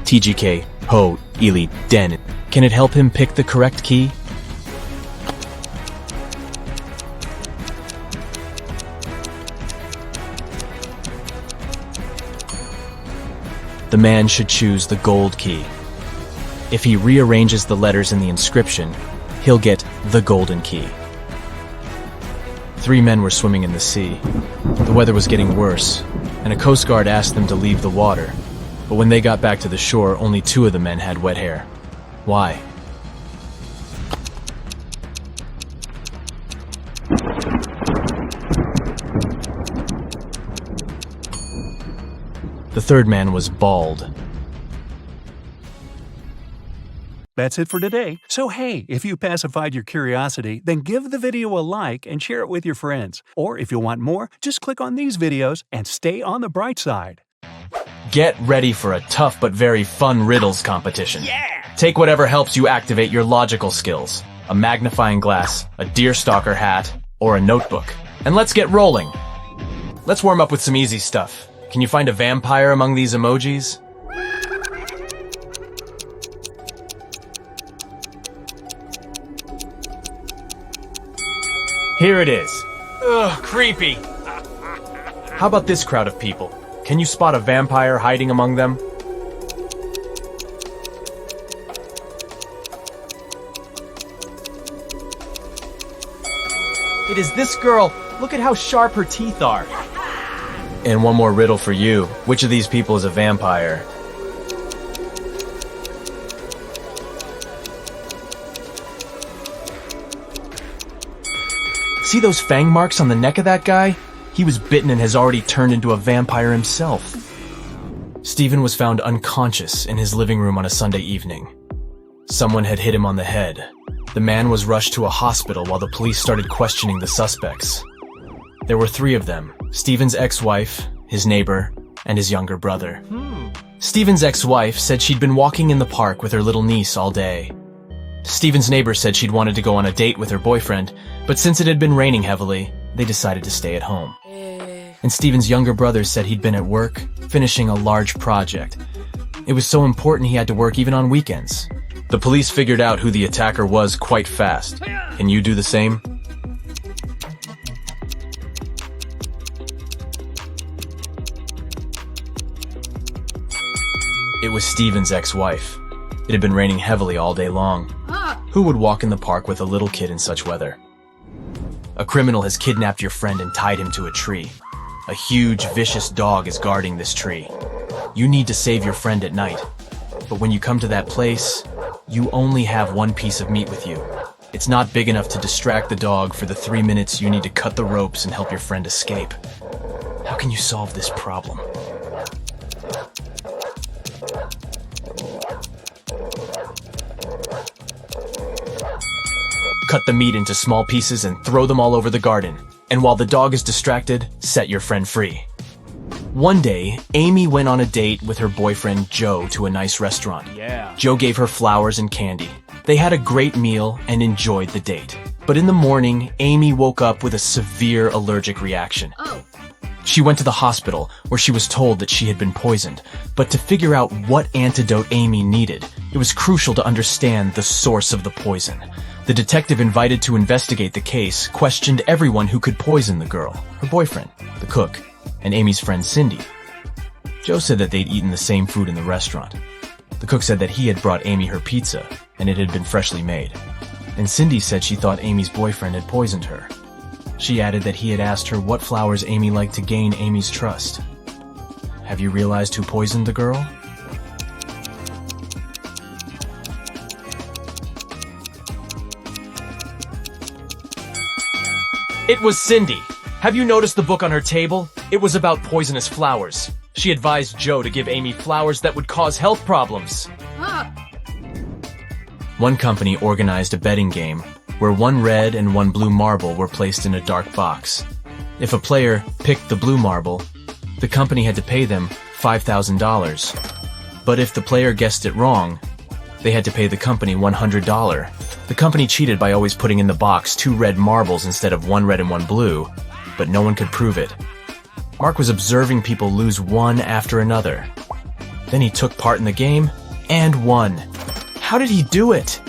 TGK, Ho, Ili, Den. Can it help him pick the correct key? The man should choose the gold key. If he rearranges the letters in the inscription, he'll get the golden key. 3 men were swimming in the sea. The weather was getting worse, and a Coast Guard asked them to leave the water. But when they got back to the shore, only 2 of the men had wet hair. Why? The 3rd man was bald. That's it for today. So hey, if you pacified your curiosity, then give the video a like and share it with your friends. Or if you want more, just click on these videos and stay on the bright side. Get ready for a tough but very fun riddles competition. Yeah! Take whatever helps you activate your logical skills. A magnifying glass, a deerstalker hat, or a notebook. And let's get rolling. Let's warm up with some easy stuff. Can you find a vampire among these emojis? Here it is. Ugh, creepy. How about this crowd of people? Can you spot a vampire hiding among them? It is this girl. Look at how sharp her teeth are. And one more riddle for you. Which of these people is a vampire? See those fang marks on the neck of that guy? He was bitten and has already turned into a vampire himself. Stephen was found unconscious in his living room on a Sunday evening. Someone had hit him on the head. The man was rushed to a hospital while the police started questioning the suspects. There were 3 of them: Stephen's ex-wife, his neighbor, and his younger brother. Steven's ex-wife said she'd been walking in the park with her little niece all day. Steven's neighbor said she'd wanted to go on a date with her boyfriend, but since it had been raining heavily, they decided to stay at home. And Steven's younger brother said he'd been at work, finishing a large project. It was so important he had to work even on weekends. The police figured out who the attacker was quite fast. Can you do the same? It was Steven's ex-wife. It had been raining heavily all day long. Who would walk in the park with a little kid in such weather? A criminal has kidnapped your friend and tied him to a tree. A huge, vicious dog is guarding this tree. You need to save your friend at night. But when you come to that place, you only have one piece of meat with you. It's not big enough to distract the dog for the 3 minutes you need to cut the ropes and help your friend escape. How can you solve this problem? Cut the meat into small pieces and throw them all over the garden. And while the dog is distracted, set your friend free. One day, Amy went on a date with her boyfriend Joe to a nice restaurant. Joe gave her flowers and candy. They had a great meal and enjoyed the date. But in the morning, Amy woke up with a severe allergic reaction. She went to the hospital, where she was told that she had been poisoned. But to figure out what antidote Amy needed, it was crucial to understand the source of the poison. The detective invited to investigate the case questioned everyone who could poison the girl, her boyfriend, the cook, and Amy's friend Cindy. Joe said that they'd eaten the same food in the restaurant. The cook said that he had brought Amy her pizza, and it had been freshly made. And Cindy said she thought Amy's boyfriend had poisoned her. She added that he had asked her what flowers Amy liked to gain Amy's trust. Have you realized who poisoned the girl? It was Cindy. Have you noticed the book on her table? It was about poisonous flowers. She advised Joe to give Amy flowers that would cause health problems. One company organized a betting game where one red and one blue marble were placed in a dark box. If a player picked the blue marble, the company had to pay them $5,000. But if the player guessed it wrong, they had to pay the company $100. The company cheated by always putting in the box 2 red marbles instead of 1 red and 1 blue, but no one could prove it. Mark was observing people lose one after another. Then he took part in the game and won. How did he do it?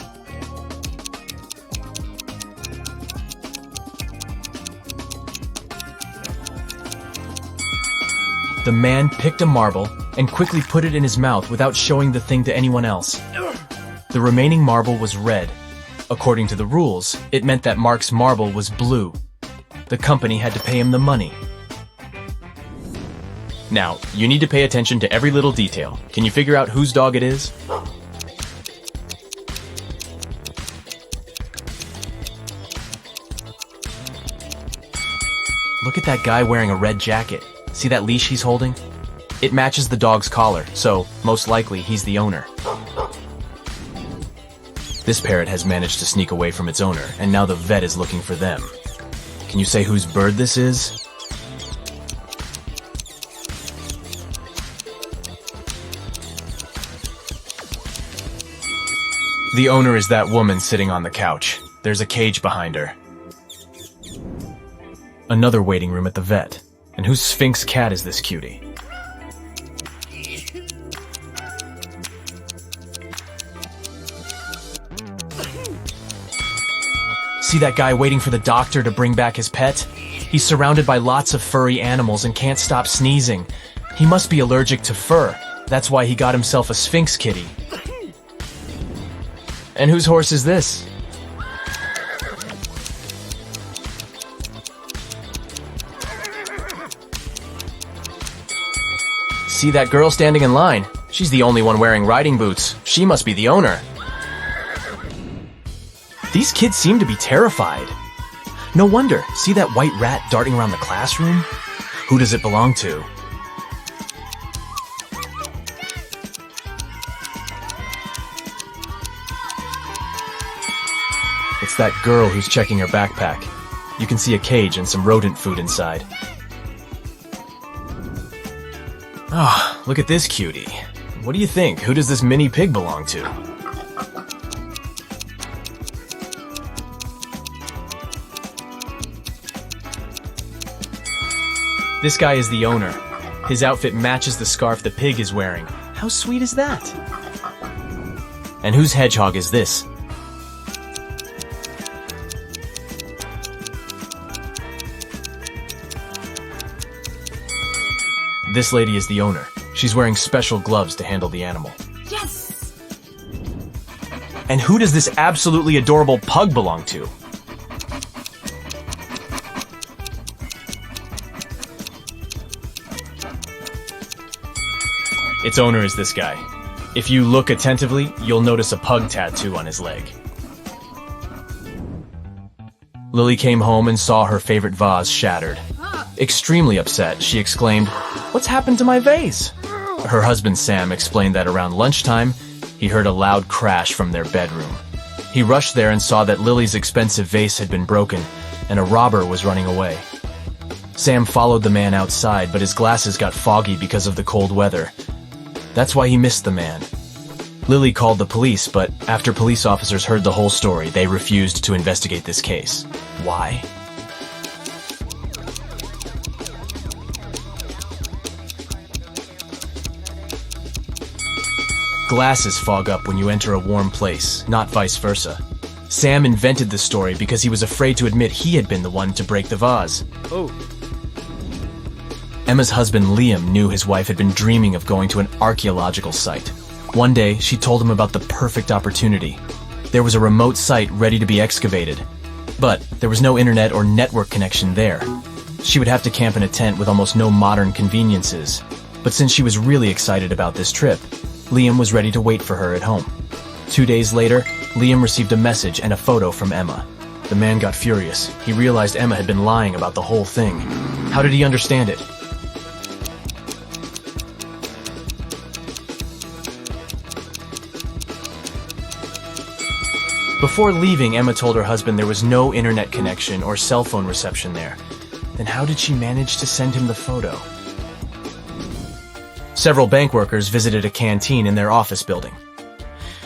The man picked a marble and quickly put it in his mouth without showing the thing to anyone else. The remaining marble was red. According to the rules, it meant that Mark's marble was blue. The company had to pay him the money. Now, you need to pay attention to every little detail. Can you figure out whose dog it is? Look at that guy wearing a red jacket. See that leash he's holding? It matches the dog's collar, so most likely he's the owner. This parrot has managed to sneak away from its owner, and now the vet is looking for them. Can you say whose bird this is? The owner is that woman sitting on the couch. There's a cage behind her. Another waiting room at the vet. And whose Sphinx cat is this cutie? See that guy waiting for the doctor to bring back his pet? He's surrounded by lots of furry animals and can't stop sneezing. He must be allergic to fur. That's why he got himself a Sphinx kitty. And whose horse is this? See that girl standing in line? She's the only one wearing riding boots. She must be the owner. These kids seem to be terrified. No wonder. See that white rat darting around the classroom? Who does it belong to? It's that girl who's checking her backpack. You can see a cage and some rodent food inside. Oh, look at this cutie. What do you think? Who does this mini pig belong to? This guy is the owner. His outfit matches the scarf the pig is wearing. How sweet is that? And whose hedgehog is this? This lady is the owner. She's wearing special gloves to handle the animal. Yes! And who does this absolutely adorable pug belong to? Its owner is this guy. If you look attentively, you'll notice a pug tattoo on his leg. Lily came home and saw her favorite vase shattered. Extremely upset, she exclaimed, "What's happened to my vase?" Her husband Sam explained that around lunchtime, he heard a loud crash from their bedroom. He rushed there and saw that Lily's expensive vase had been broken, and a robber was running away. Sam followed the man outside, but his glasses got foggy because of the cold weather. That's why he missed the man. Lily called the police, but after police officers heard the whole story, they refused to investigate this case. Why? Glasses fog up when you enter a warm place, not vice versa. Sam invented the story because he was afraid to admit he had been the one to break the vase. Oh. Emma's husband Liam knew his wife had been dreaming of going to an archaeological site. One day, she told him about the perfect opportunity. There was a remote site ready to be excavated, but there was no internet or network connection there. She would have to camp in a tent with almost no modern conveniences. But since she was really excited about this trip, Liam was ready to wait for her at home. 2 days later, Liam received a message and a photo from Emma. The man got furious. He realized Emma had been lying about the whole thing. How did he understand it? Before leaving, Emma told her husband there was no internet connection or cell phone reception there. Then how did she manage to send him the photo? Several bank workers visited a canteen in their office building.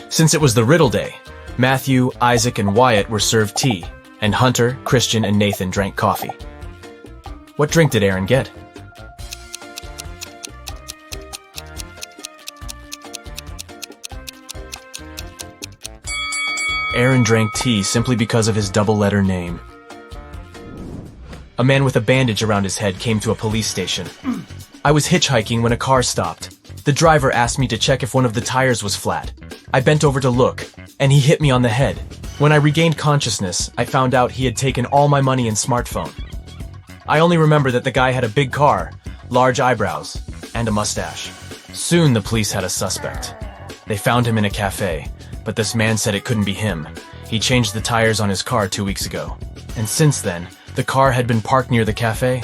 Since it was the riddle day, Matthew, Isaac, and Wyatt were served tea, and Hunter, Christian, and Nathan drank coffee. What drink did Aaron get? Aaron drank tea simply because of his double-letter name. A man with a bandage around his head came to a police station. I was hitchhiking when a car stopped. The driver asked me to check if one of the tires was flat. I bent over to look, and he hit me on the head. When I regained consciousness, I found out he had taken all my money and smartphone. I only remember that the guy had a big car, large eyebrows, and a mustache. Soon the police had a suspect. They found him in a cafe, but this man said it couldn't be him. He changed the tires on his car 2 weeks ago. And since then, the car had been parked near the cafe,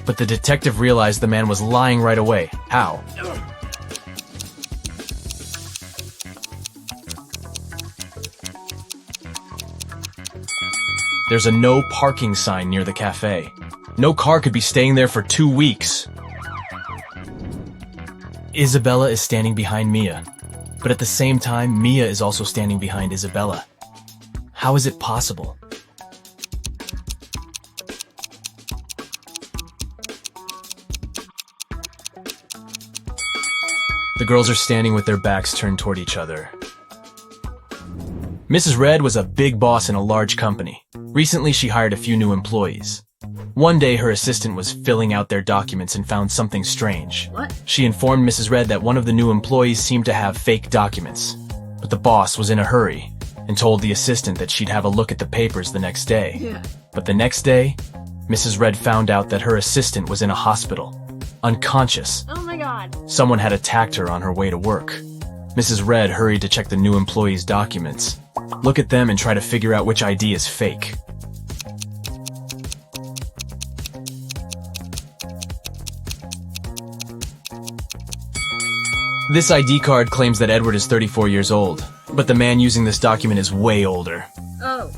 but the detective realized the man was lying right away. How? There's a no parking sign near the cafe. No car could be staying there for 2 weeks. Isabella is standing behind Mia, but at the same time, Mia is also standing behind Isabella. How is it possible? The girls are standing with their backs turned toward each other. Mrs. Red was a big boss in a large company. Recently, she hired a few new employees. One day, her assistant was filling out their documents and found something strange. What? She informed Mrs. Red that one of the new employees seemed to have fake documents. But the boss was in a hurry and told the assistant that she'd have a look at the papers the next day. Yeah. But the next day, Mrs. Red found out that her assistant was in a hospital, unconscious. Oh my god. Someone had attacked her on her way to work. Mrs. Red hurried to check the new employee's documents, look at them and try to figure out which ID is fake. This ID card claims that Edward is 34 years old, but the man using this document is way older. Oh.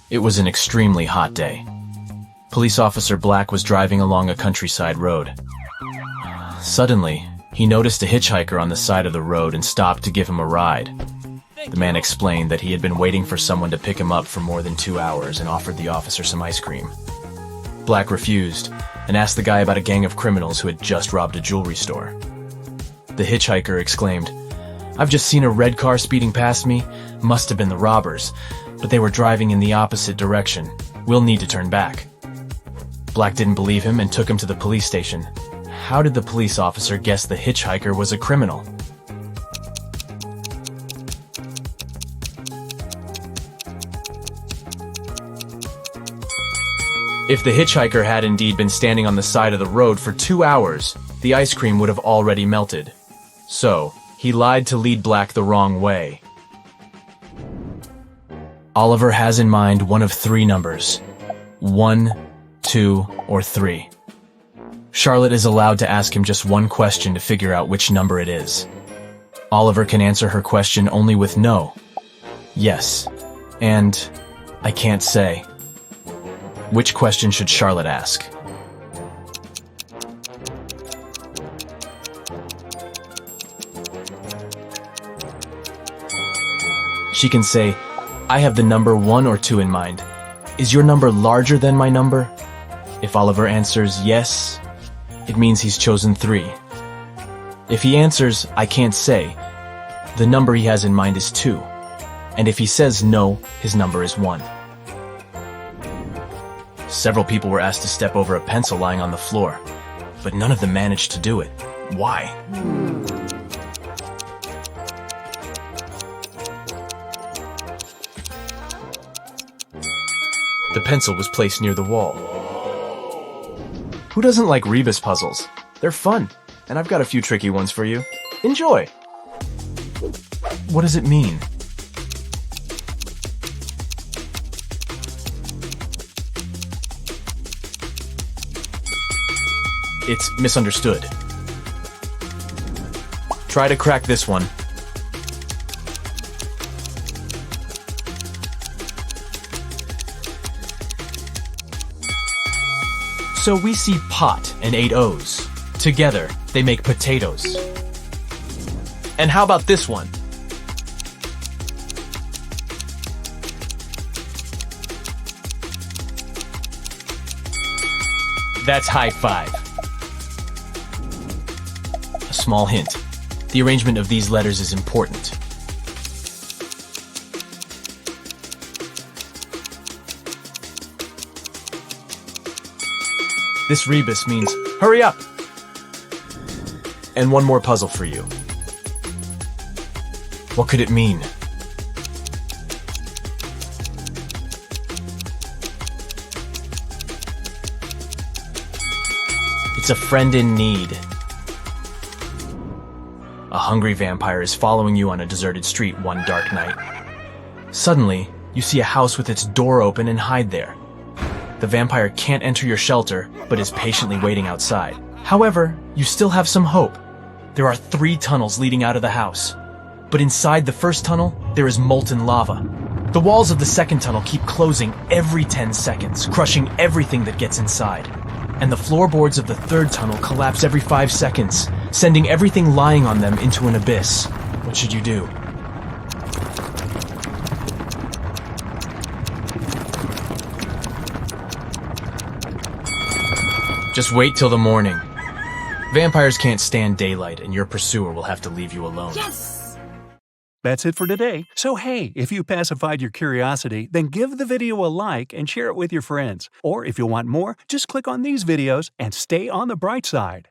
It was an extremely hot day. Police Officer Black was driving along a countryside road. Suddenly, he noticed a hitchhiker on the side of the road and stopped to give him a ride. The man explained that he had been waiting for someone to pick him up for more than 2 hours and offered the officer some ice cream. Black refused and asked the guy about a gang of criminals who had just robbed a jewelry store. The hitchhiker exclaimed, "I've just seen a red car speeding past me. Must have been the robbers, but they were driving in the opposite direction. We'll need to turn back." Black didn't believe him and took him to the police station. How did the police officer guess the hitchhiker was a criminal? If the hitchhiker had indeed been standing on the side of the road for 2 hours, the ice cream would have already melted. So, he lied to lead Black the wrong way. Oliver has in mind one of 3 numbers: 1, 2, or 3. Charlotte is allowed to ask him just one question to figure out which number it is. Oliver can answer her question only with no, yes, and I can't say. Which question should Charlotte ask? She can say, "I have the number 1 or 2 in mind. Is your number larger than my number?" If Oliver answers yes, it means he's chosen 3. If he answers, "I can't say," the number he has in mind is 2. And if he says no, his number is 1. Several people were asked to step over a pencil lying on the floor, but none of them managed to do it. Why? The pencil was placed near the wall. Who doesn't like rebus puzzles? They're fun, and I've got a few tricky ones for you. Enjoy! What does it mean? It's misunderstood. Try to crack this one. So we see pot and 8 O's. Together, they make potatoes. And how about this one? That's high five. A small hint. The arrangement of these letters is important. This rebus means, hurry up! And one more puzzle for you. What could it mean? It's a friend in need. A hungry vampire is following you on a deserted street one dark night. Suddenly, you see a house with its door open and hide there. The vampire can't enter your shelter, but is patiently waiting outside. However, you still have some hope. There are 3 tunnels leading out of the house. But inside the first tunnel, there is molten lava. The walls of the second tunnel keep closing every 10 seconds, crushing everything that gets inside. And the floorboards of the third tunnel collapse every 5 seconds, sending everything lying on them into an abyss. What should you do? Just wait till the morning. Vampires can't stand daylight, and your pursuer will have to leave you alone. Yes! That's it for today. So hey, if you pacified your curiosity, then give the video a like and share it with your friends. Or if you want more, just click on these videos and stay on the bright side.